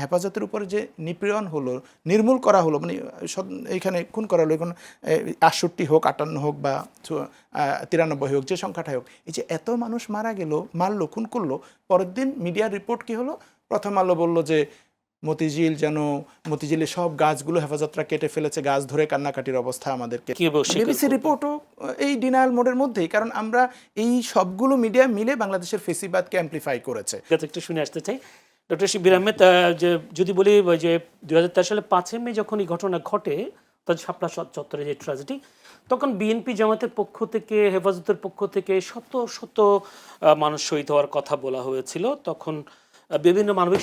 হেফাজতের উপরে যে নিপীড়ন হলো, নির্মূল করা হলো, মানে এইখানে খুন করা হলো, এখন ৬৮ হোক, ৫৮ হোক বা ৯৩ হোক, যে সংখ্যাটাই হোক, এই যে এত মানুষ মারা গেল, মারলো, খুন করলো, পরের দিন মিডিয়ার রিপোর্ট কি হলো? প্রথম আলো বলল যে মতিঝিলের সব গাছগুলো হেফাজতরা কেটে ফেলেছে, গাছ ধরে কান্নাকাটির অবস্থা আমাদেরকে। বিবিসি রিপোর্টও এই ডিনায়াল মোডের মধ্যেই, কারণ আমরা এই সবগুলো মিডিয়া মিলে বাংলাদেশের ফেসিবাদকে অ্যাম্প্লিফাই করেছে। একটু শুনে আসতে চাই ডক্টর শিবির আহমেদ, যে যদি বলি যে ২০০৩ সালে ৫ মে যখন এই ঘটনা ঘটে, শাপলা চত্বরে যে ট্র্যাজেডি, তখন বিএনপি জামাতের পক্ষ থেকে, হেফাজতের পক্ষ থেকে শত শত মানুষ শহীদ হওয়ার কথা বলা হয়েছিল। তখন বিভিন্ন মানবিক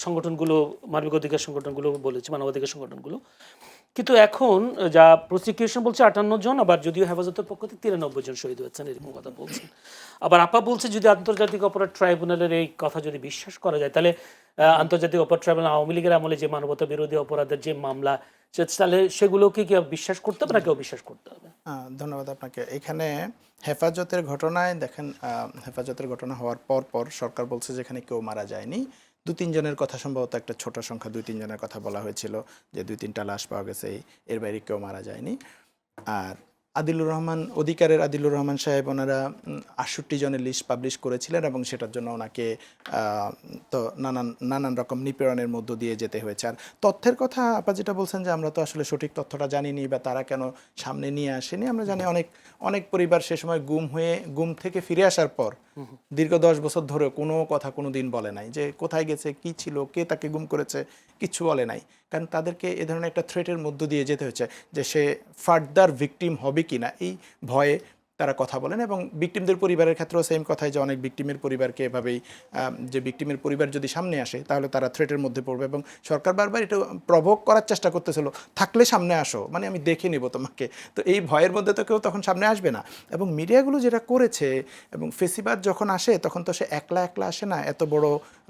সংগঠনগুলো, মানবিক অধিকার সংগঠনগুলো বলেছে, মানবাধিকার সংগঠনগুলো। কিন্তু এখন যা প্রসিকিউশন বলছে ৫৮ জন, আবার যদিও হেফাজতের পক্ষ থেকে ৯৩ জন শহীদ হয়েছেন, এরকম কথা বলছেন। আবার আপা বলছে যদি আন্তর্জাতিক অপরাধ ট্রাইব্যুনালের এই কথা যদি বিশ্বাস করা যায়, তাহলে আন্তর্জাতিক অপরাধ ট্রাইব্যুনাল আওয়ামী লীগের আমলে যে মানবতা বিরোধী অপরাধের যে মামলা, তাহলে সেগুলোকে কি বিশ্বাস করতে হবে না কেউ বিশ্বাস করতে হবে? ধন্যবাদ আপনাকে। এখানে হেফাজতের ঘটনায় দেখেন, হেফাজতের ঘটনা হওয়ার পর সরকার বলছে যেখানে কেউ মারা যায়নি, ২-৩ জনের কথা, সম্ভবত একটা ছোট সংখ্যা ২-৩ জনের কথা বলা হয়েছিল, যে ২-৩টা লাশ পাওয়া গেছে, এর বাইরে কেউ মারা যায়নি। আর আদিলুর রহমান সাহেব ওনারা ৬৮ জনের লিস্ট পাবলিশ করেছিলেন, এবং সেটার জন্য ওনাকে তো নানান রকম নিপীড়নের মধ্য দিয়ে যেতে হয়েছে। আর তথ্যের কথা আপা যেটা বলছেন যে আমরা তো আসলে সঠিক তথ্যটা জানিনি, বা তারা কেন সামনে নিয়ে আসেনি, আমরা জানি অনেক পরিবার সে সময় গুম থেকে ফিরে আসার পর দীর্ঘ ১০ বছর ধরে কোনো কথা কোনো দিন বলে নাই, যে কোথায় গেছে, কি ছিল, কে তাকে গুম করেছে, কিচ্ছু বলে নাই। কারণ তাদেরকে এ ধরনের একটা থ্রেটের মধ্য দিয়ে যেতে হয়েছে, যে সে ফার্দার ভিকটিম হবে কি না, এই ভয়ে তারা কথা বলেন। এবং ভিকটিমদের পরিবারের ক্ষেত্রেও সেম কথাই, যে অনেক ভিকটিমের পরিবারকে এভাবেই, যে ভিকটিমের পরিবার যদি সামনে আসে তাহলে তারা থ্রেটের মধ্যে পড়বে, এবং সরকার বারবার এটা প্রভোগ করার চেষ্টা করতেছিল, থাকলে সামনে আসো, মানে আমি দেখে নেব তোমাকে। তো এই ভয়ের মধ্যে তো কেউ তখন সামনে আসবে না। এবং মিডিয়াগুলো যেটা করেছে, এবং ফেসিবাদ যখন আসে তখন তো সে একলা আসে না, এত বড়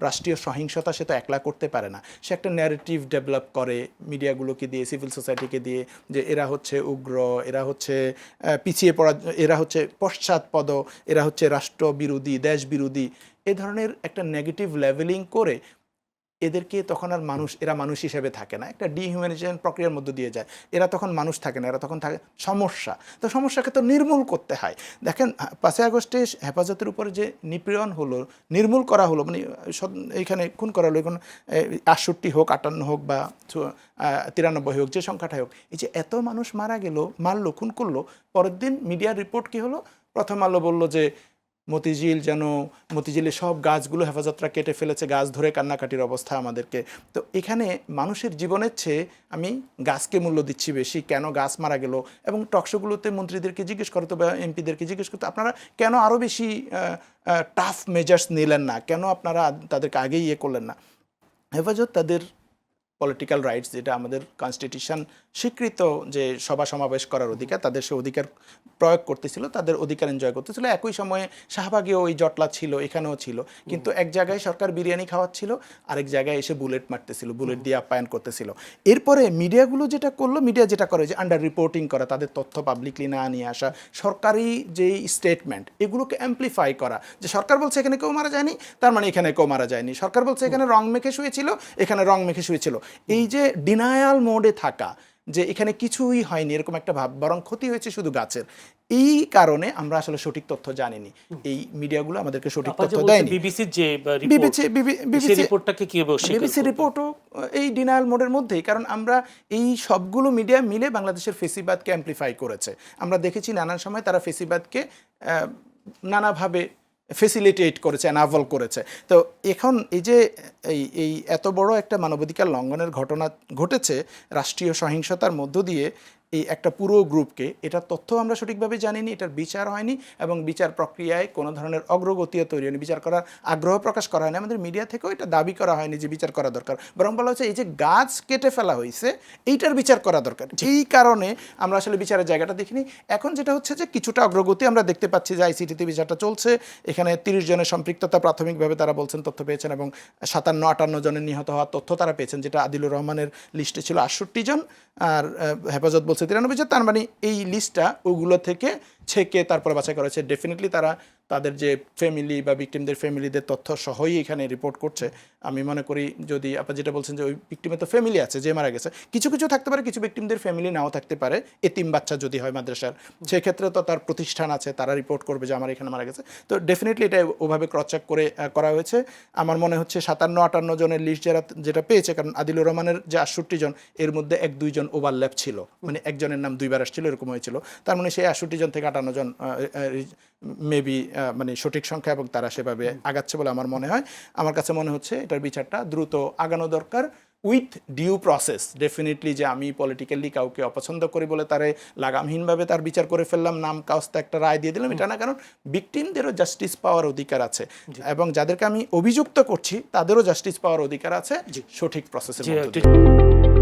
রাষ্ট্রীয় সহিংসতা সে তো একলা করতে পারে না, সে একটা ন্যারেটিভ ডেভেলপ করে মিডিয়াগুলোকে দিয়ে, সিভিল সোসাইটিকে দিয়ে, যে এরা হচ্ছে উগ্র, এরা হচ্ছে পিছিয়ে পড়া, এরা হচ্ছে পশ্চাৎপদ, এরা হচ্ছে রাষ্ট্রবিরোধী, দেশ বিরোধী, এ ধরনের একটা নেগেটিভ লেভেলিং করে এদেরকে তখন আর এরা মানুষ হিসেবে থাকে না, একটা ডিহিউম্যানাইজেশন প্রক্রিয়ার মধ্য দিয়ে যায়, এরা তখন মানুষ থাকে না, এরা তখন থাকে সমস্যা। তো সমস্যাকে তো নির্মূল করতে হয়। দেখেন ৫ই আগস্টে হেফাজতের উপরে যে নিপীড়ন হলো, নির্মূল করা হলো, মানে এইখানে খুন করা হলো, এখন ৬৮ হোক, ৫৮ হোক বা ৯৩ হোক, যে সংখ্যাটাই হোক, এই যে এত মানুষ মারা গেল, মারলো, খুন করলো, পরের দিন মিডিয়ার রিপোর্ট কি হলো? প্রথম আলো বলল যে মতিঝিলের সব গাছগুলো হেফাজতরা কেটে ফেলেছে, গাছ ধরে কান্নাকাটির অবস্থা আমাদেরকে। তো এখানে মানুষের জীবনের চেয়ে আমি গাছকে মূল্য দিচ্ছি বেশি। কেন গাছ মারা গেল? এবং টকশোগুলোতে মন্ত্রীদেরকে জিজ্ঞেস করতো বা এমপিদেরকে জিজ্ঞেস করতো, আপনারা কেন আরও বেশি টাফ মেজার্স নিলেন না, কেন আপনারা তাদেরকে আগেই করলেন না? হেফাজত তাদের পলিটিক্যাল রাইটস, যেটা আমাদের কনস্টিটিউশন স্বীকৃত, যে সভা সমাবেশ করার অধিকার, তাদের সে অধিকার প্রয়োগ করতেছিল, তাদের অধিকার এনজয় করতেছিল। একই সময়ে শাহবাগেও ওই জটলা ছিল, এখানেও ছিল, কিন্তু এক জায়গায় সরকার বিরিয়ানি খাওয়াচ্ছিল, আরেক জায়গায় এসে বুলেট মারতেছিল, বুলেট দিয়ে আপ্যায়ন করতেছিল। এরপরে মিডিয়াগুলো যেটা করলো, মিডিয়া যেটা করে যে আন্ডার রিপোর্টিং করা, তাদের তথ্য পাবলিকলি না নিয়ে আসা, সরকারি যেই স্টেটমেন্ট এগুলোকে অ্যাম্প্লিফাই করা, যে সরকার বলছে এখানে কেউ মারা যায়নি, তার মানে এখানে কেউ মারা যায়নি, সরকার বলছে এখানে রং মেখে শুয়েছিল, এখানে রং মেখে শুয়েছিল। এই যে ডিনায়াল মোডে থাকা, যে এখানে কিছুই হয়নি এরকম একটা ভাব, বরং ক্ষতি হয়েছে শুধু গাছের, এই কারণে আমরা আসলে সঠিক তথ্য জানিনি, এই মিডিয়াগুলো আমাদেরকে সঠিক তথ্য দেয়নি। বিবিসির যে বিবিসি রিপোর্টও এই ডিনায়াল মোডের মধ্যেই, কারণ আমরা এই সবগুলো মিডিয়া মিলে বাংলাদেশের ফেসিবাদকে অ্যাম্প্লিফাই করেছে। আমরা দেখেছি নানান সময় তারা ফেসিবাদকে নানাভাবে ফেসিলিটেট করেছে, অ্যানাভল করেছে। তো এখন এই যে এই এত বড় একটা মানবাধিকার লঙ্ঘনের ঘটনা ঘটেছে রাষ্ট্রীয় সহিংসতার মধ্য দিয়ে, এই একটা পুরো গ্রুপকে, এটার তথ্য আমরা সঠিকভাবে জানিনি, এটার বিচার হয়নি, এবং বিচার প্রক্রিয়ায় কোনো ধরনের অগ্রগতিও তৈরি হয়নি, বিচার করার আগ্রহ প্রকাশ করা হয়নি, আমাদের মিডিয়া থেকেও এটা দাবি করা হয়নি যে বিচার করা দরকার, বরং বলা হচ্ছে এই যে গাছ কেটে ফেলা হয়েছে এইটার বিচার করা দরকার। এই কারণে আমরা আসলে বিচারের জায়গাটা দেখিনি। এখন যেটা হচ্ছে যে কিছুটা অগ্রগতি আমরা দেখতে পাচ্ছি, যে আইসিটিতে বিচারটা চলছে, এখানে ৩০ জনের সম্পৃক্ততা প্রাথমিকভাবে তারা বলছেন তথ্য পেয়েছেন, এবং ৫৭-৫৮ জনের নিহত হওয়ার তথ্য তারা পেয়েছেন, যেটা আদিলুর রহমানের লিস্টে ছিল ৬৮ জন, আর হেফাজত বলছে ৯৩ জন। তার মানে এই লিস্টটা ওগুলো থেকে ছেকে তারপরে বাছাই করা হয়েছে। ডেফিনেটলি তারা তাদের যে ফ্যামিলি বা ভিকটিমদের ফ্যামিলিদের তথ্য সহই এখানে রিপোর্ট করছে। আমি মনে করি যদি আপনি যেটা বলছেন যে ওই ভিকটিমের তো ফ্যামিলি আছে যে মারা গেছে, কিছু কিছু থাকতে পারে, কিছু ভিকটিমদের ফ্যামিলি নাও থাকতে পারে, এতিম বাচ্চা যদি হয় মাদ্রাসার, সেক্ষেত্রে তো তার প্রতিষ্ঠান আছে, তারা রিপোর্ট করবে যে আমার এখানে মারা গেছে। তো ডেফিনেটলি এটা ওভাবে ক্রস চেক করে করা হয়েছে। আমার মনে হচ্ছে 57-58 জনের লিস্ট যেটা পেয়েছে, কারণ আদিলুর রহমানের যে 68 জন এর মধ্যে 1-2 জন ওভারল্যাপ ছিল, মানে একজনের নাম দুইবার আসছিল এরকম হয়েছিল। তার মানে সেই 68 জন থেকে 58 জন মেবি মানে সঠিক সংখ্যা, এবং তারা সেভাবে আগাচ্ছে বলে আমার মনে হয়। আমার কাছে মনে হচ্ছে এটার বিচারটা দ্রুত আগানো দরকার উইথ ডিউ প্রসেস। ডেফিনেটলি যে আমি পলিটিক্যালি কাউকে অপছন্দ করি বলে তারে লাগামহীনভাবে তার বিচার করে ফেললাম, নাম কাস্তে একটা রায় দিয়ে দিলাম, এটা না। কারণ ভিকটিমদেরও জাস্টিস পাওয়ার অধিকার আছে, এবং যাদেরকে আমি অভিযুক্ত করছি তাদেরও জাস্টিস পাওয়ার অধিকার আছে সঠিক প্রসেসের মধ্যে দিয়ে।